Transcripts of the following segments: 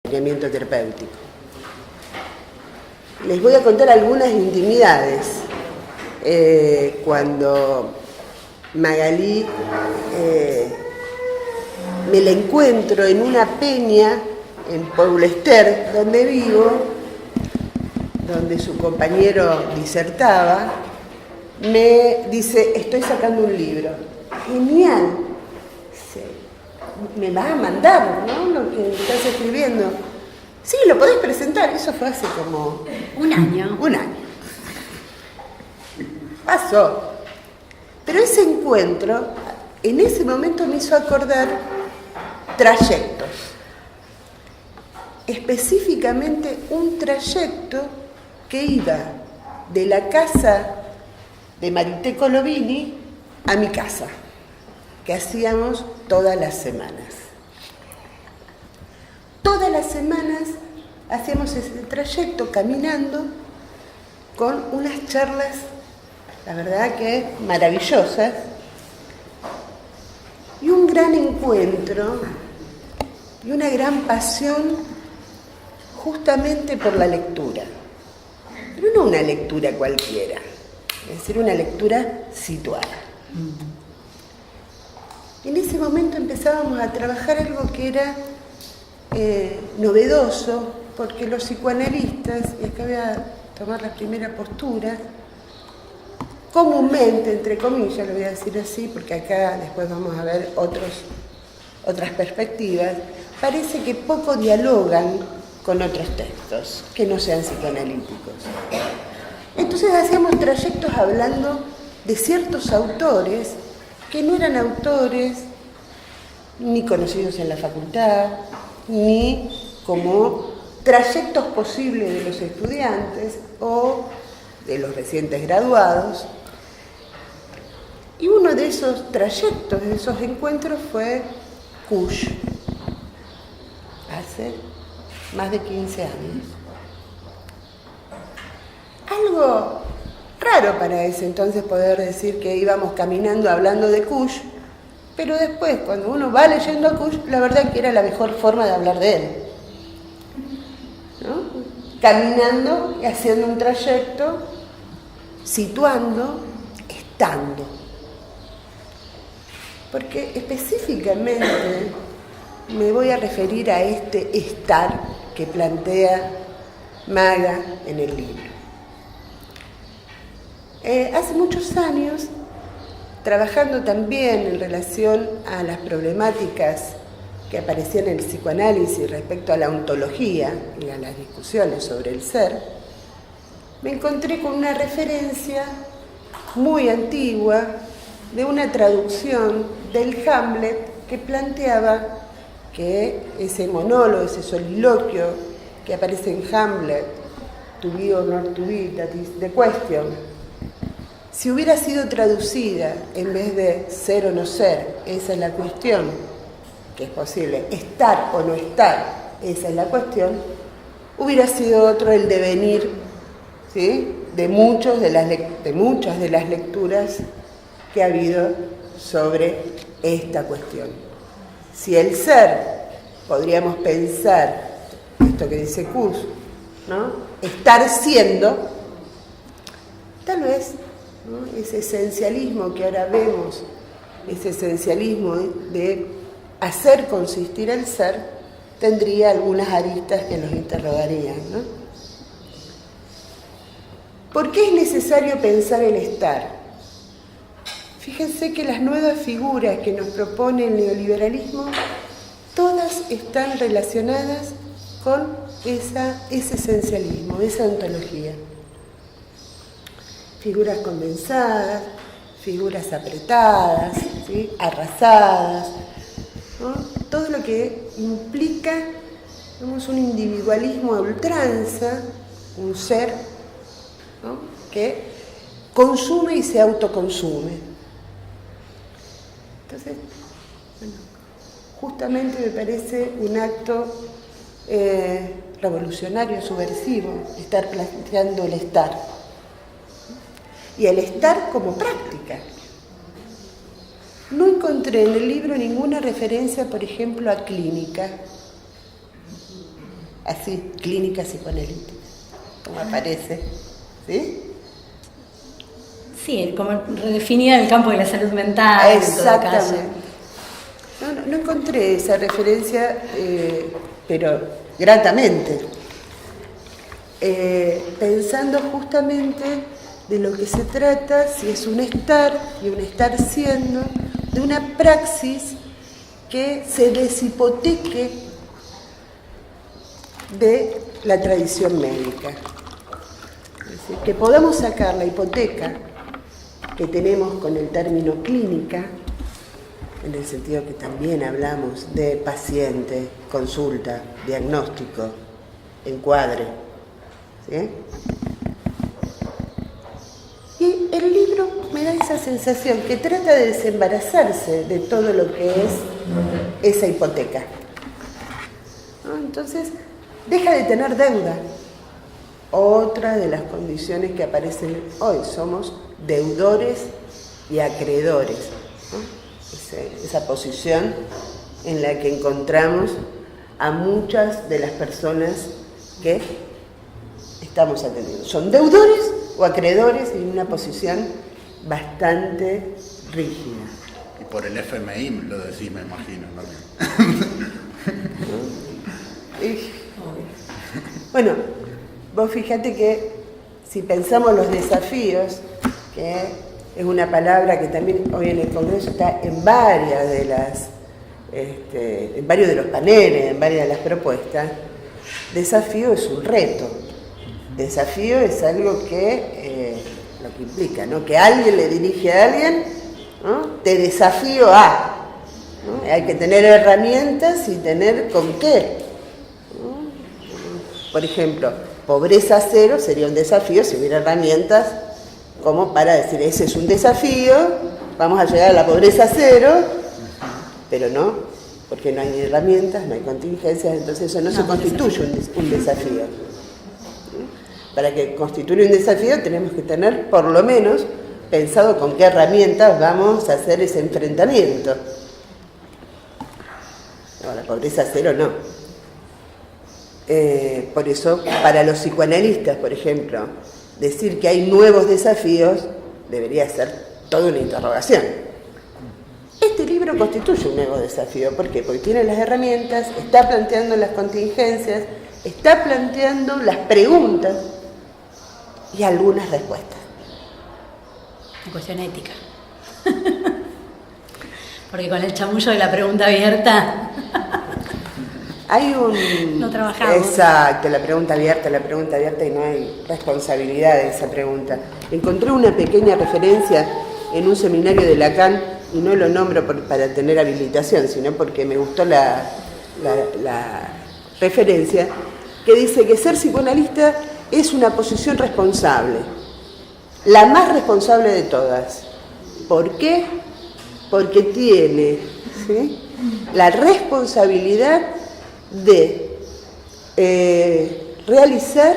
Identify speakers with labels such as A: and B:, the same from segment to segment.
A: acompañamiento terapéutico. Les voy a contar algunas intimidades. Cuando Magalí me la encuentro en una peña en Paul Ester, donde vivo, donde su compañero disertaba, me dice: estoy sacando un libro. Genial. Me vas a mandar, ¿no?, lo que estás escribiendo. Sí, lo podés presentar. Eso fue hace como
B: un año.
A: Pasó. Pero ese encuentro, en ese momento me hizo acordar trayectos. Específicamente un trayecto que iba de la casa de Marité Colovini a mi casa, que hacíamos todas las semanas. Todas las semanas hacíamos ese trayecto caminando con unas charlas, la verdad que maravillosas, y un gran encuentro y una gran pasión justamente por la lectura. Pero no una lectura cualquiera, es decir, una lectura situada. En ese momento empezábamos a trabajar algo que era novedoso, porque los psicoanalistas, y acá voy a tomar la primera postura, comúnmente, entre comillas, lo voy a decir así, porque acá después vamos a ver otras perspectivas, parece que poco dialogan con otros textos que no sean psicoanalíticos. Entonces hacíamos trayectos hablando de ciertos autores que no eran autores ni conocidos en la facultad, ni como trayectos posibles de los estudiantes o de los recientes graduados. Y uno de esos trayectos, de esos encuentros, fue Cush, hace más de 15 años. Algo raro para ese entonces poder decir que íbamos caminando hablando de Cush, pero después, cuando uno va leyendo a Cush, la verdad que era la mejor forma de hablar de él, ¿no? Caminando y haciendo un trayecto, situando, estando. Porque específicamente me voy a referir a este estar que plantea Maga en el libro. Hace muchos años, trabajando también en relación a las problemáticas que aparecían en el psicoanálisis respecto a la ontología y a las discusiones sobre el ser, me encontré con una referencia muy antigua de una traducción del Hamlet que planteaba que ese monólogo, ese soliloquio que aparece en Hamlet, to be or not to be, that is the question, si hubiera sido traducida en vez de ser o no ser, esa es la cuestión, que es posible, estar o no estar, esa es la cuestión, hubiera sido otro el devenir, ¿sí?, de muchas de las lecturas que ha habido sobre esta cuestión. Si el ser, podríamos pensar, esto que dice Kuss, ¿no?, estar siendo, tal vez, ¿no?, ese esencialismo que ahora vemos, ese esencialismo de hacer consistir el ser, tendría algunas aristas que nos interrogarían, ¿no? ¿Por qué es necesario pensar el estar? Fíjense que las nuevas figuras que nos propone el neoliberalismo, todas están relacionadas con ese esencialismo, esa ontología. Figuras condensadas, figuras apretadas, ¿sí?, arrasadas, ¿no? Todo lo que implica, digamos, un individualismo a ultranza, un ser, ¿no?, que consume y se autoconsume. Entonces, bueno, justamente me parece un acto revolucionario, subversivo, estar planteando el estar. Y el estar como práctica. No encontré en el libro ninguna referencia, por ejemplo, a clínica. así, clínica psicoanalítica, como aparece, ¿sí?
B: Sí, como redefinida en el campo de la salud mental.
A: Exactamente. No encontré esa referencia, pero gratamente. Pensando justamente de lo que se trata, si es un estar y un estar siendo, de una praxis que se deshipoteque de la tradición médica. Es decir, que podamos sacar la hipoteca que tenemos con el término clínica, en el sentido que también hablamos de paciente, consulta, diagnóstico, encuadre, ¿sí? Y el libro me da esa sensación que trata de desembarazarse de todo lo que es esa hipoteca, ¿no? Entonces, deja de tener deuda. Otra de las condiciones que aparecen hoy, somos deudores y acreedores, ¿no? Esa posición en la que encontramos a muchas de las personas que estamos atendiendo. Son deudores o acreedores en una posición bastante rígida.
C: Y por el FMI lo decís, me imagino, ¿no?
A: Bueno, vos fíjate que si pensamos los desafíos, que es una palabra que también hoy en el Congreso está en varias de las, en varios de los paneles, en varias de las propuestas, desafío es un reto. Desafío es algo que, lo que implica, ¿no? Que alguien le dirige a alguien, ¿no? Te desafío a, ¿no? Hay que tener herramientas y tener con qué, ¿no? Por ejemplo, pobreza cero sería un desafío si hubiera herramientas como para decir, ese es un desafío, vamos a llegar a la pobreza cero, pero no, porque no hay herramientas, no hay contingencias, entonces eso no se constituye un desafío. Para que constituya un desafío tenemos que tener, por lo menos, pensado con qué herramientas vamos a hacer ese enfrentamiento. No, la pobreza cero no. Por eso, para los psicoanalistas, por ejemplo, decir que hay nuevos desafíos debería ser toda una interrogación. Este libro constituye un nuevo desafío. ¿Por qué? Porque tiene las herramientas, está planteando las contingencias, está planteando las preguntas y algunas respuestas.
B: Una cuestión ética. Porque con el chamullo de la pregunta abierta...
A: Hay un...
B: No trabajamos.
A: Exacto, la pregunta abierta y no hay responsabilidad de esa pregunta. Encontré una pequeña referencia en un seminario de Lacan, y no lo nombro para tener habilitación, sino porque me gustó la referencia, que dice que ser psicoanalista es una posición responsable, la más responsable de todas. ¿Por qué? Porque tiene, ¿sí?, la responsabilidad de realizar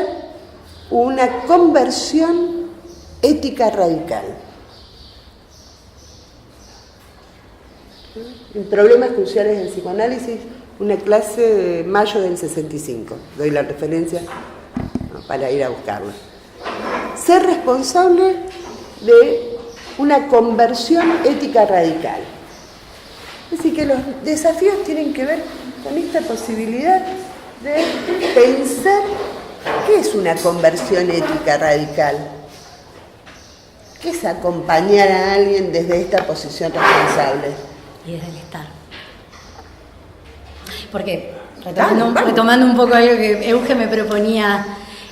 A: una conversión ética radical. En Problemas Cruciales del Psicoanálisis, una clase de mayo del 65. Doy la referencia, ¿no?, para ir a buscarla. Ser responsable de una conversión ética radical. Es decir, que los desafíos tienen que ver con esta posibilidad de pensar qué es una conversión ética radical. ¿Qué es acompañar a alguien desde esta posición responsable?
B: Y desde el estar. Porque, retomando un poco algo que Euge me proponía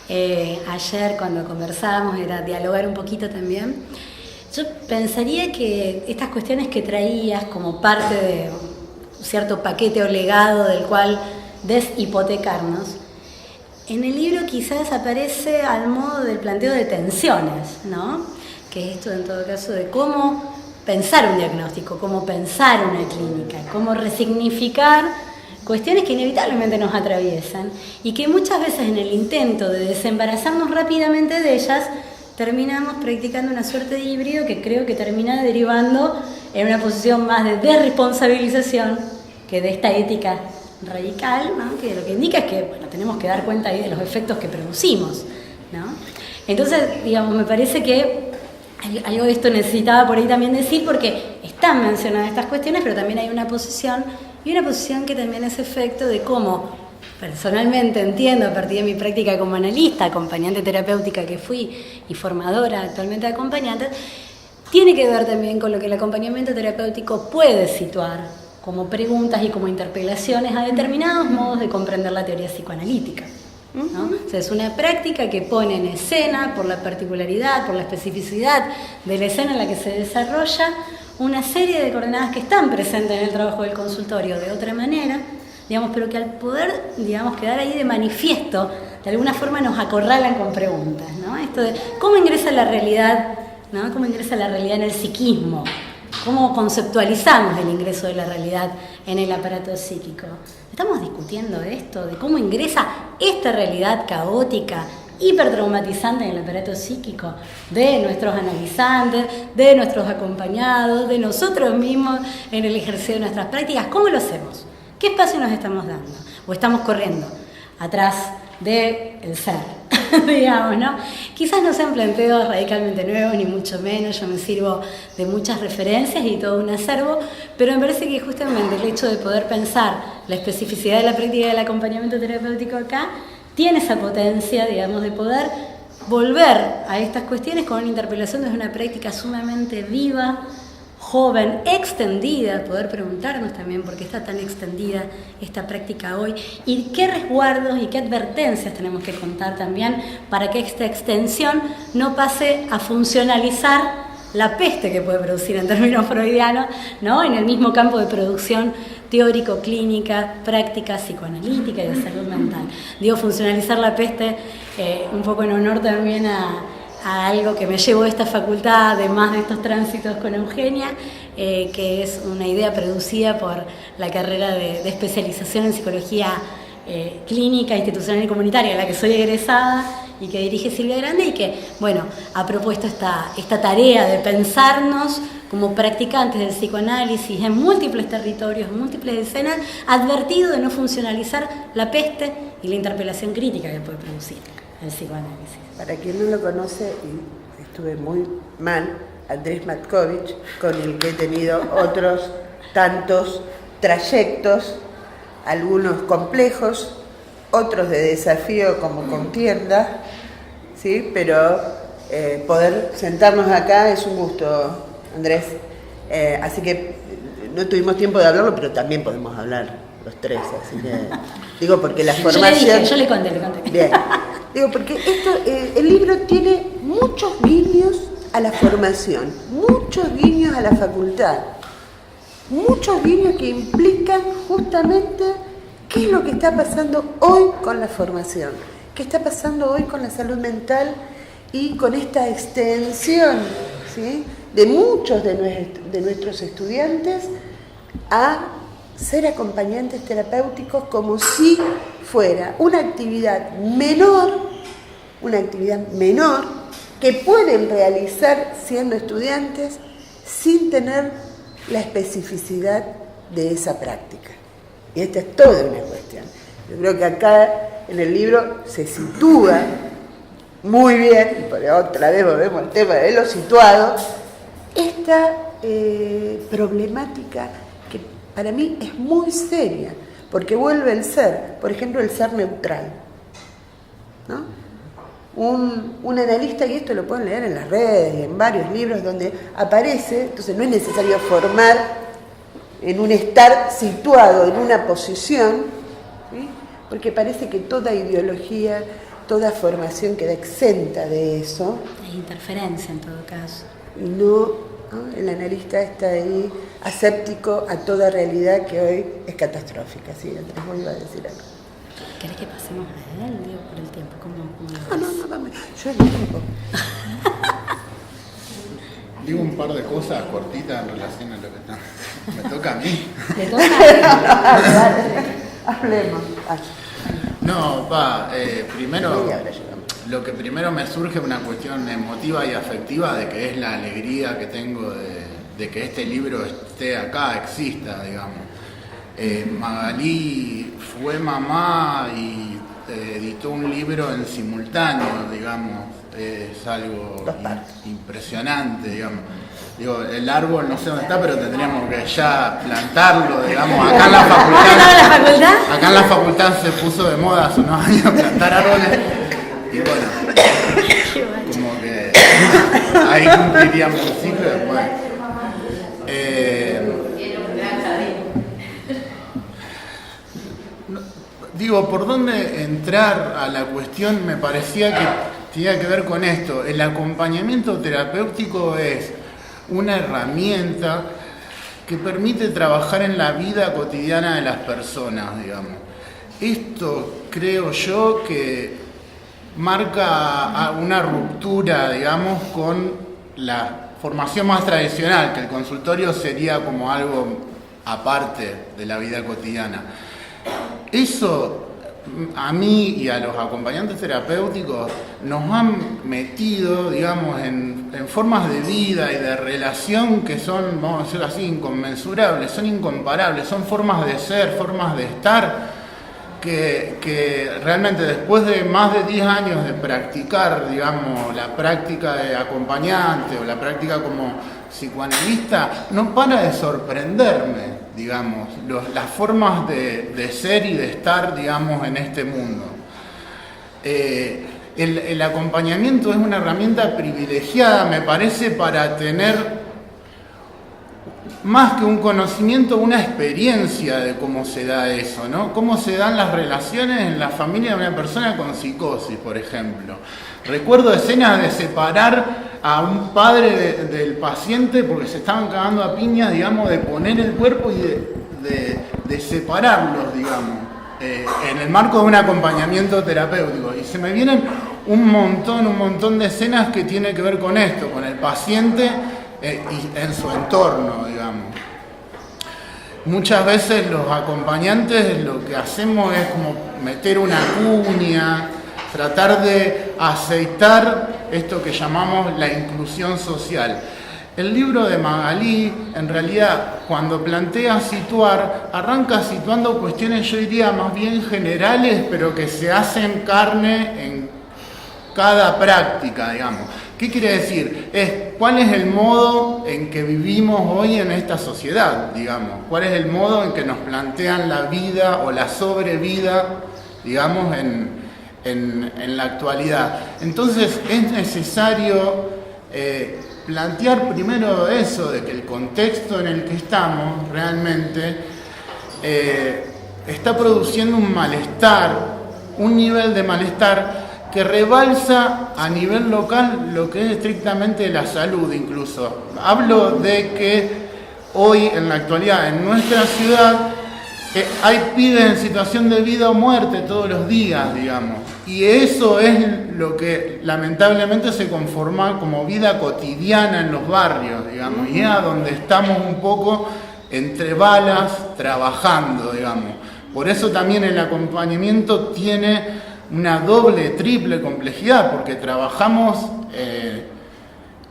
B: ayer cuando conversábamos, era dialogar un poquito también. Yo pensaría que estas cuestiones que traías como parte de un cierto paquete o legado del cual deshipotecarnos, en el libro quizás aparece al modo del planteo de tensiones, ¿no? Que es esto en todo caso de cómo pensar un diagnóstico, cómo pensar una clínica, cómo resignificar cuestiones que inevitablemente nos atraviesan y que muchas veces en el intento de desembarazarnos rápidamente de ellas terminamos practicando una suerte de híbrido que creo que termina derivando en una posición más de desresponsabilización que de esta ética radical, ¿no? Que lo que indica es que tenemos que dar cuenta ahí de los efectos que producimos, ¿no? Entonces, digamos, me parece que algo de esto necesitaba por ahí también decir, porque están mencionadas estas cuestiones, pero también hay una posición que también es efecto de cómo personalmente entiendo, a partir de mi práctica como analista, acompañante terapéutica que fui y formadora actualmente de acompañantes, tiene que ver también con lo que el acompañamiento terapéutico puede situar como preguntas y como interpelaciones a determinados modos de comprender la teoría psicoanalítica, ¿no? O sea, es una práctica que pone en escena, por la particularidad, por la especificidad de la escena en la que se desarrolla, una serie de coordenadas que están presentes en el trabajo del consultorio de otra manera, digamos, pero que al poder, digamos, quedar ahí de manifiesto, de alguna forma nos acorralan con preguntas, ¿no? Esto de cómo ingresa la realidad, ¿no? Cómo ingresa la realidad en el psiquismo, cómo conceptualizamos el ingreso de la realidad en el aparato psíquico. Estamos discutiendo esto, de cómo ingresa esta realidad caótica, hipertraumatizante en el aparato psíquico de nuestros analizantes, de nuestros acompañados, de nosotros mismos en el ejercicio de nuestras prácticas. ¿Cómo lo hacemos? ¿Qué espacio nos estamos dando? ¿O estamos corriendo atrás del ser? Digamos, ¿no? Quizás no sean planteos radicalmente nuevos, ni mucho menos. Yo me sirvo de muchas referencias y todo un acervo, pero me parece que justamente el hecho de poder pensar la especificidad de la práctica del acompañamiento terapéutico acá tiene esa potencia, digamos, de poder volver a estas cuestiones con una interpelación desde una práctica sumamente viva, joven, extendida, poder preguntarnos también por qué está tan extendida esta práctica hoy y qué resguardos y qué advertencias tenemos que contar también para que esta extensión no pase a funcionalizar la peste que puede producir en términos freudianos, ¿no? En el mismo campo de producción teórico-clínica, práctica psicoanalítica y de salud mental. Digo, funcionalizar la peste un poco en honor también a algo que me llevó esta facultad, además de estos tránsitos con Eugenia, que es una idea producida por la carrera de especialización en psicología clínica, institucional y comunitaria, a la que soy egresada y que dirige Silvia Grande, y que, bueno, ha propuesto esta tarea de pensarnos como practicantes del psicoanálisis en múltiples territorios, en múltiples escenas, advertido de no funcionalizar la peste y la interpelación crítica que puede producir el psicoanálisis.
A: Para quien no lo conoce, y estuve muy mal, Andrés Matkovich, con el que he tenido otros tantos trayectos, algunos complejos, otros de desafío como contienda, ¿sí? Pero poder sentarnos acá es un gusto, Andrés. Así que no tuvimos tiempo de hablarlo, pero también podemos hablar los tres, así que digo, porque la formación...
B: Yo le conté.
A: Bien. Digo, porque el libro tiene muchos guiños a la formación, muchos guiños a la facultad, muchos guiños que implican justamente qué es lo que está pasando hoy con la formación, qué está pasando hoy con la salud mental y con esta extensión, ¿sí?, de muchos de nuestros estudiantes a ser acompañantes terapéuticos como si fuera una actividad menor que pueden realizar siendo estudiantes sin tener la especificidad de esa práctica. Y esta es toda una cuestión. Yo creo que acá en el libro se sitúa muy bien, y por otra vez volvemos al tema de lo situado, esta problemática que para mí es muy seria, porque vuelve el ser, por ejemplo, el ser neutral, ¿no? Un analista, y esto lo pueden leer en las redes y en varios libros donde aparece, entonces no es necesario formar en un estar situado en una posición, ¿sí?, porque parece que toda ideología, toda formación queda exenta de eso.
B: Hay interferencia en todo caso.
A: Y no, el analista está ahí aséptico a toda realidad que hoy es catastrófica. Sí, Andrés, vos iba a decir algo.
B: ¿Querés que pasemos a él, digo, por el tiempo?
A: No, vamos. Yo el tiempo.
C: Digo un par de cosas cortitas en relación a lo que está. Me toca a mí.
B: ¿Le toca?
A: Hablemos.
C: No, primero, lo que primero me surge es una cuestión emotiva y afectiva de que es la alegría que tengo de que este libro esté acá, exista, digamos. Magalí fue mamá y editó un libro en simultáneo, digamos, es algo impresionante, digamos. Digo, el árbol no sé dónde está, pero tendríamos que ya plantarlo, digamos, acá en la facultad. Acá en la facultad se puso de moda hace unos años plantar árboles y bueno, como que ahí cumpliríamos el ciclo después. Digo, ¿por dónde entrar a la cuestión? Me parecía que tenía que ver con esto. El acompañamiento terapéutico es una herramienta que permite trabajar en la vida cotidiana de las personas, digamos. Esto creo yo que marca una ruptura, digamos, con la formación más tradicional, que el consultorio sería como algo aparte de la vida cotidiana. Eso a mí y a los acompañantes terapéuticos nos han metido, digamos, en formas de vida y de relación que son, vamos a decirlo así, inconmensurables, son incomparables, son formas de ser, formas de estar, que realmente después de más de 10 años de practicar, digamos, la práctica de acompañante o la práctica como psicoanalista, no para de sorprenderme, digamos, las formas de ser y de estar, digamos, en este mundo. El acompañamiento es una herramienta privilegiada, me parece, para tener más que un conocimiento, una experiencia de cómo se da eso, ¿no? Cómo se dan las relaciones en la familia de una persona con psicosis, por ejemplo. Recuerdo escenas de separar a un padre del paciente porque se estaban cagando a piñas, digamos, de poner el cuerpo y de separarlos, digamos, en el marco de un acompañamiento terapéutico. Y se me vienen un montón de escenas que tienen que ver con esto, con el paciente y en su entorno, digamos. Muchas veces los acompañantes lo que hacemos es como meter una cuña, tratar de aceitar esto que llamamos la inclusión social. El libro de Magalí, en realidad, cuando plantea situar, arranca situando cuestiones, yo diría, más bien generales, pero que se hacen carne en cada práctica, digamos. ¿Qué quiere decir? ¿Cuál es el modo en que vivimos hoy en esta sociedad, digamos? ¿Cuál es el modo en que nos plantean la vida o la sobrevida, digamos, en la actualidad? Entonces es necesario plantear primero eso, de que el contexto en el que estamos realmente está produciendo un malestar, un nivel de malestar que rebalsa a nivel local lo que es estrictamente la salud incluso. Hablo de que hoy, en la actualidad, en nuestra ciudad, hay pibes en situación de vida o muerte todos los días, digamos. Y eso es lo que lamentablemente se conforma como vida cotidiana en los barrios, digamos. Y es a donde estamos un poco entre balas trabajando, digamos. Por eso también el acompañamiento tiene una doble, triple complejidad, porque trabajamos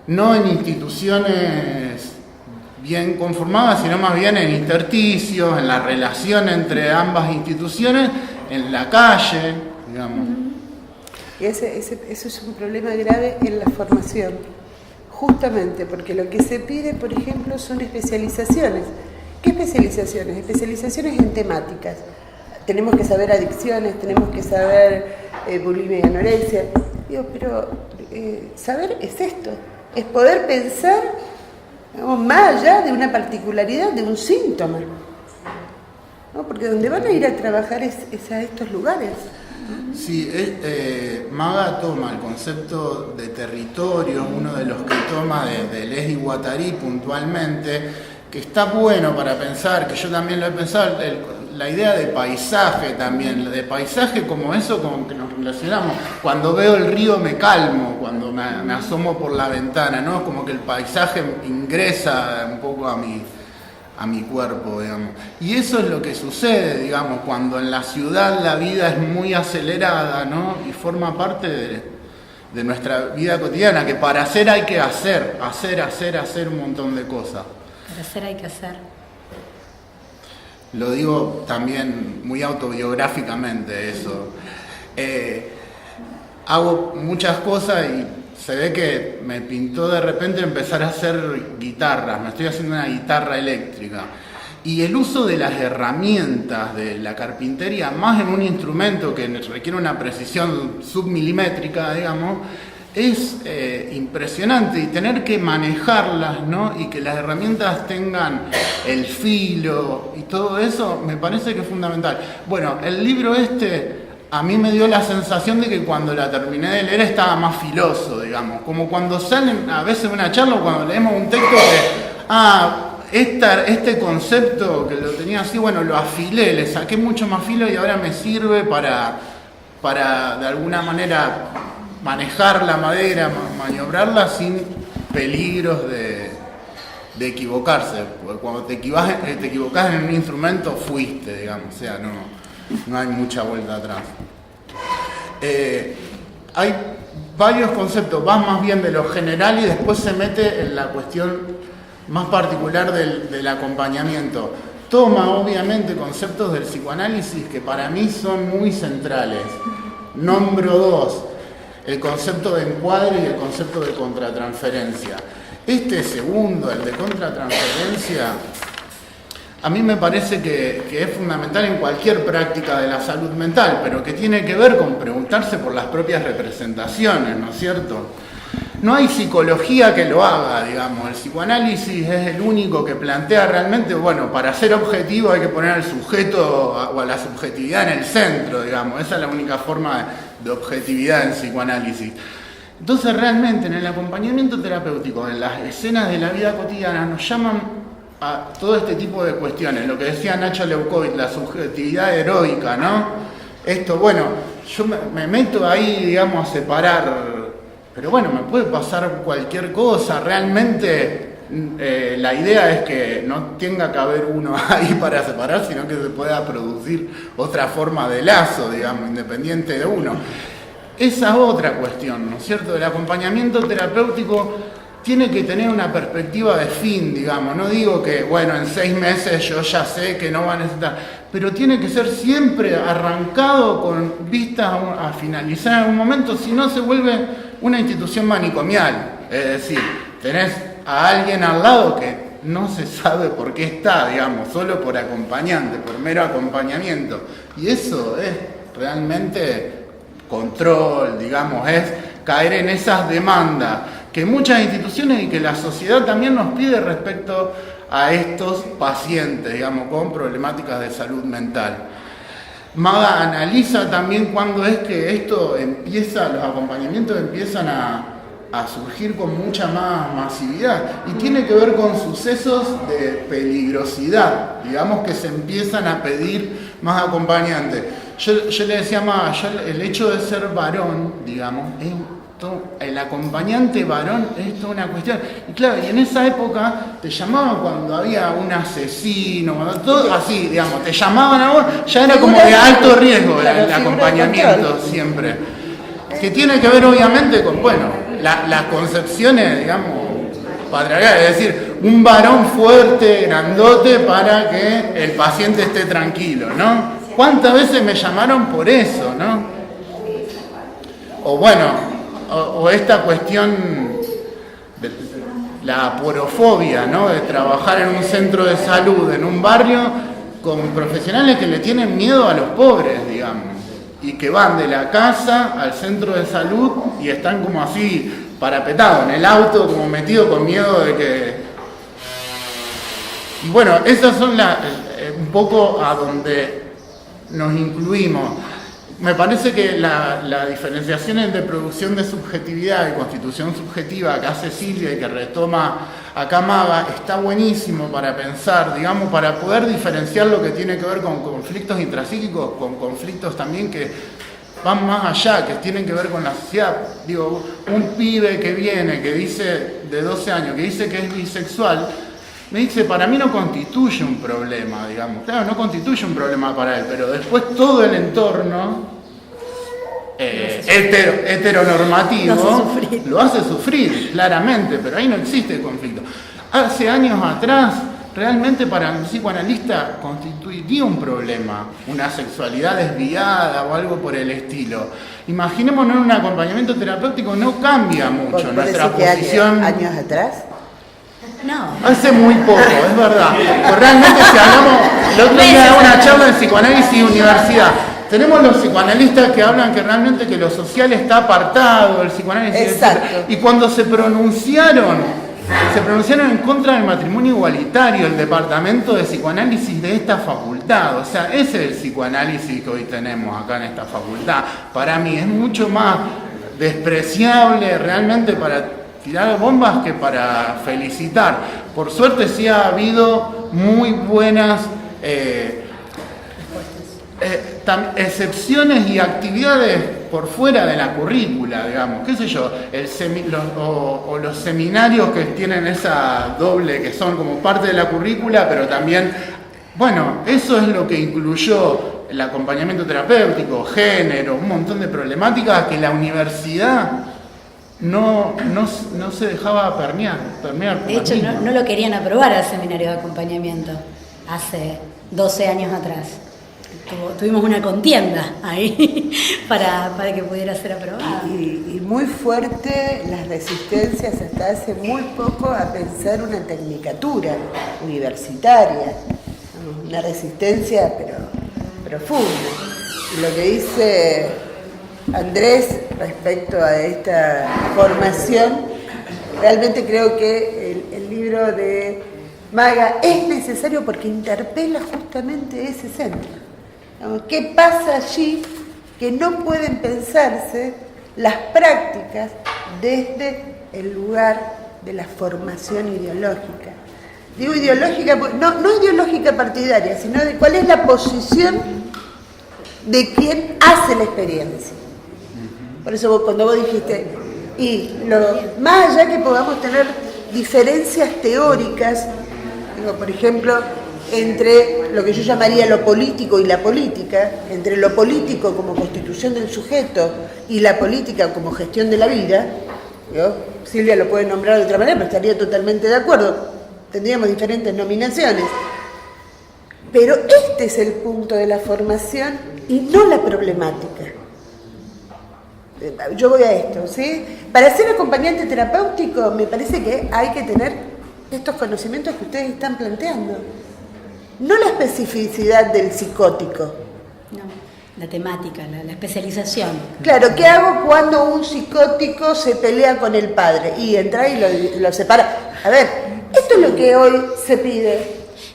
C: no en instituciones bien conformadas, sino más bien en intersticios, en la relación entre ambas instituciones, en la calle, digamos.
A: Y eso es un problema grave en la formación, justamente porque lo que se pide, por ejemplo, son especializaciones. ¿Qué especializaciones? Especializaciones en temáticas. Tenemos que saber adicciones, tenemos que saber bulimia y anorexia. Digo, pero saber es esto, es poder pensar, digamos, más allá de una particularidad, de un síntoma, ¿no? Porque donde van a ir a trabajar es a estos lugares.
C: Sí, Maga toma el concepto de territorio, uno de los que toma de Leslie Guattari puntualmente, que está bueno para pensar, que yo también lo he pensado, la idea de paisaje también, de paisaje como eso con que nos relacionamos. Cuando veo el río me calmo, cuando me asomo por la ventana, ¿no? Como que el paisaje ingresa un poco a mi cuerpo, digamos. Y eso es lo que sucede, digamos, cuando en la ciudad la vida es muy acelerada, ¿no? Y forma parte de nuestra vida cotidiana, que para hacer hay que hacer un montón de cosas.
B: Para hacer hay que hacer.
C: Lo digo también muy autobiográficamente eso. Hago muchas cosas y se ve que me pintó de repente empezar a hacer guitarras. Me estoy haciendo una guitarra eléctrica. Y el uso de las herramientas de la carpintería, más en un instrumento que requiere una precisión submilimétrica, digamos, es impresionante. Y tener que manejarlas, ¿no? Y que las herramientas tengan el filo y todo eso, me parece que es fundamental. Bueno, el libro a mí me dio la sensación de que cuando la terminé de leer estaba más filoso, digamos. Como cuando salen a veces una charla o cuando leemos un texto que, este concepto que lo tenía así, bueno, lo afilé, le saqué mucho más filo y ahora me sirve para de alguna manera manejar la madera, maniobrarla sin peligros de equivocarse. Porque cuando te equivocás en un instrumento, fuiste, digamos, o sea, no hay mucha vuelta atrás. Hay varios conceptos, va más bien de lo general y después se mete en la cuestión más particular del acompañamiento. Toma obviamente conceptos del psicoanálisis que para mí son muy centrales. Nombro dos, el concepto de encuadre y el concepto de contratransferencia. Este segundo, el de contratransferencia, a mí me parece que es fundamental en cualquier práctica de la salud mental, pero que tiene que ver con preguntarse por las propias representaciones, ¿no es cierto? No hay psicología que lo haga, digamos. El psicoanálisis es el único que plantea realmente, bueno, para ser objetivo hay que poner al sujeto o a la subjetividad en el centro, digamos. Esa es la única forma de objetividad en psicoanálisis. Entonces, realmente, en el acompañamiento terapéutico, en las escenas de la vida cotidiana, nos llaman a todo este tipo de cuestiones. Lo que decía Nacho Leukovic, la subjetividad heroica, ¿no? Esto, bueno, yo me meto ahí, digamos, a separar. Pero bueno, me puede pasar cualquier cosa. Realmente la idea es que no tenga que haber uno ahí para separar, sino que se pueda producir otra forma de lazo, digamos, independiente de uno. Esa otra cuestión, ¿no es cierto? El acompañamiento terapéutico tiene que tener una perspectiva de fin, digamos. No digo que, bueno, en 6 meses yo ya sé que no va a necesitar, pero tiene que ser siempre arrancado con vistas a finalizar en un momento, si no se vuelve una institución manicomial. Es decir, tenés a alguien al lado que no se sabe por qué está, digamos, solo por acompañante, por mero acompañamiento. Y eso es realmente control, digamos, es caer en esas demandas que muchas instituciones y que la sociedad también nos pide respecto a estos pacientes, digamos, con problemáticas de salud mental. Maga analiza también cuándo es que esto empieza, los acompañamientos empiezan a surgir con mucha más masividad y tiene que ver con sucesos de peligrosidad, digamos, que se empiezan a pedir más acompañantes. Yo le decía a Maga, el hecho de ser varón, digamos, el acompañante varón es toda una cuestión. Y claro, y en esa época te llamaban cuando había un asesino, todo así, digamos, te llamaban a vos, ya era como de alto riesgo el acompañamiento siempre. Que tiene que ver obviamente con, bueno, las concepciones, digamos, patriarcales, es decir, un varón fuerte, grandote, para que el paciente esté tranquilo, ¿no? ¿Cuántas veces me llamaron por eso, no? O bueno, o esta cuestión de la aporofobia, ¿no? De trabajar en un centro de salud, en un barrio, con profesionales que le tienen miedo a los pobres, digamos, y que van de la casa al centro de salud y están como así parapetados en el auto, como metidos con miedo de que... Y bueno, esas son un poco a donde nos incluimos. Me parece que la diferenciación entre producción de subjetividad y constitución subjetiva que hace Silvia y que retoma acá Maga está buenísimo para pensar, digamos, para poder diferenciar lo que tiene que ver con conflictos intrapsíquicos, con conflictos también que van más allá, que tienen que ver con la sociedad. Digo, un pibe que viene, que dice, de 12 años, que dice que es bisexual, me dice, para mí no constituye un problema, digamos. Claro, no constituye un problema para él, pero después todo el entorno heteronormativo lo hace sufrir, claramente, pero ahí no existe conflicto. Hace años atrás, realmente para un psicoanalista constituiría un problema, una sexualidad desviada o algo por el estilo. Imaginémonos en un acompañamiento terapéutico, no cambia mucho nuestra posición.
A: ¿Años atrás?
B: No.
C: Hace muy poco, es verdad. Pero realmente si hablamos, el otro día de una charla de psicoanálisis y universidad, tenemos los psicoanalistas que hablan que realmente que lo social está apartado, el psicoanálisis.
A: Exacto.
C: Y cuando se pronunciaron en contra del matrimonio igualitario, el departamento de psicoanálisis de esta facultad, o sea, ese es el psicoanálisis que hoy tenemos acá en esta facultad. Para mí es mucho más despreciable realmente para tirar bombas que para felicitar. Por suerte sí ha habido muy buenas excepciones y actividades por fuera de la currícula, digamos, qué sé yo, los seminarios que tienen esa doble, que son como parte de la currícula, pero también, bueno, eso es lo que incluyó el acompañamiento terapéutico, género, un montón de problemáticas que la universidad no se dejaba permear.
B: De hecho, no lo querían aprobar al seminario de acompañamiento hace 12 años atrás. Tuvimos una contienda ahí para que pudiera ser aprobado.
A: Y muy fuerte las resistencias hasta hace muy poco a pensar una tecnicatura universitaria, una resistencia pero profunda. Y lo que dice Andrés respecto a esta formación, realmente creo que el libro de Maga es necesario porque interpela justamente ese centro. ¿Qué pasa allí que no pueden pensarse las prácticas desde el lugar de la formación ideológica? Digo ideológica, no ideológica partidaria, sino de cuál es la posición de quien hace la experiencia. Por eso cuando vos dijiste, más allá que podamos tener diferencias teóricas, digo, por ejemplo, entre lo que yo llamaría lo político y la política, entre lo político como constitución del sujeto y la política como gestión de la vida, Silvia lo puede nombrar de otra manera, pero estaría totalmente de acuerdo, tendríamos diferentes nominaciones. Pero este es el punto de la formación y no la problemática. Yo voy a esto, ¿sí? Para ser acompañante terapéutico me parece que hay que tener estos conocimientos que ustedes están planteando. No la especificidad del psicótico.
B: No, la temática, la especialización.
A: Claro, ¿qué hago cuando un psicótico se pelea con el padre? Y entra y lo separa. A ver, esto es lo que hoy se pide.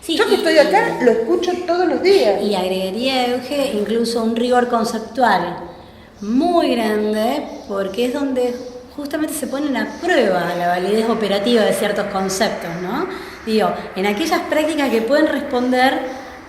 A: Sí, yo que estoy acá lo escucho todos los días.
B: Y agregaría, Euge, incluso un rigor conceptual muy grande, porque es donde justamente se ponen a prueba la validez operativa de ciertos conceptos, ¿no? Digo, en aquellas prácticas que pueden responder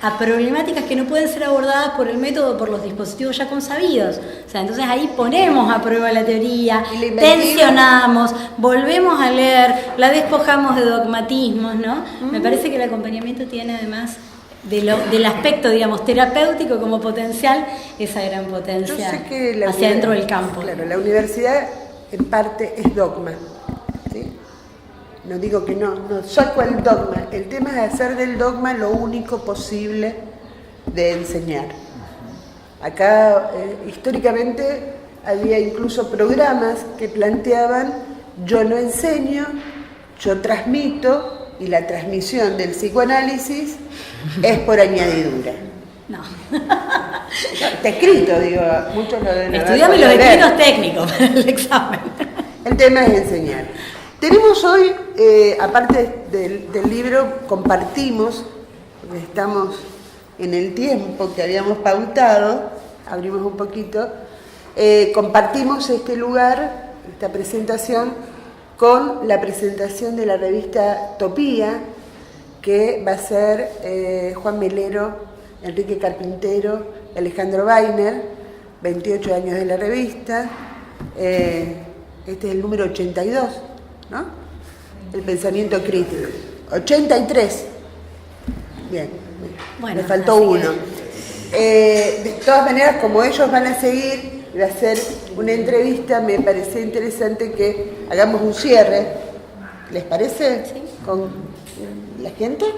B: a problemáticas que no pueden ser abordadas por el método, por los dispositivos ya consabidos. O sea, entonces ahí ponemos a prueba la teoría, tensionamos, volvemos a leer, la despojamos de dogmatismos, ¿no? Me parece que el acompañamiento tiene además del aspecto, digamos, terapéutico como potencial, esa gran potencia hacia dentro del campo.
A: Claro, la universidad en parte es dogma, ¿sí? No digo que no saco el dogma, el tema es hacer del dogma lo único posible de enseñar. Acá históricamente había incluso programas que planteaban yo no enseño, yo transmito, y la transmisión del psicoanálisis es por añadidura.
B: No.
A: Está escrito, digo, muchos lo deben
B: estudiame los escritos técnicos para el examen.
A: El tema es enseñar. Tenemos hoy, aparte del libro, compartimos, porque estamos en el tiempo que habíamos pautado, abrimos un poquito, compartimos este lugar, esta presentación, con la presentación de la revista Topía, que va a ser Juan Melero, Enrique Carpintero, Alejandro Weiner, 28 años de la revista. Este es el número 82, ¿no? El pensamiento crítico. 83. Bien, bueno, me faltó uno. De todas maneras, como ellos van a seguir, va a ser una entrevista, me parece interesante que hagamos un cierre. ¿Les parece?
B: Sí.
A: Con la gente.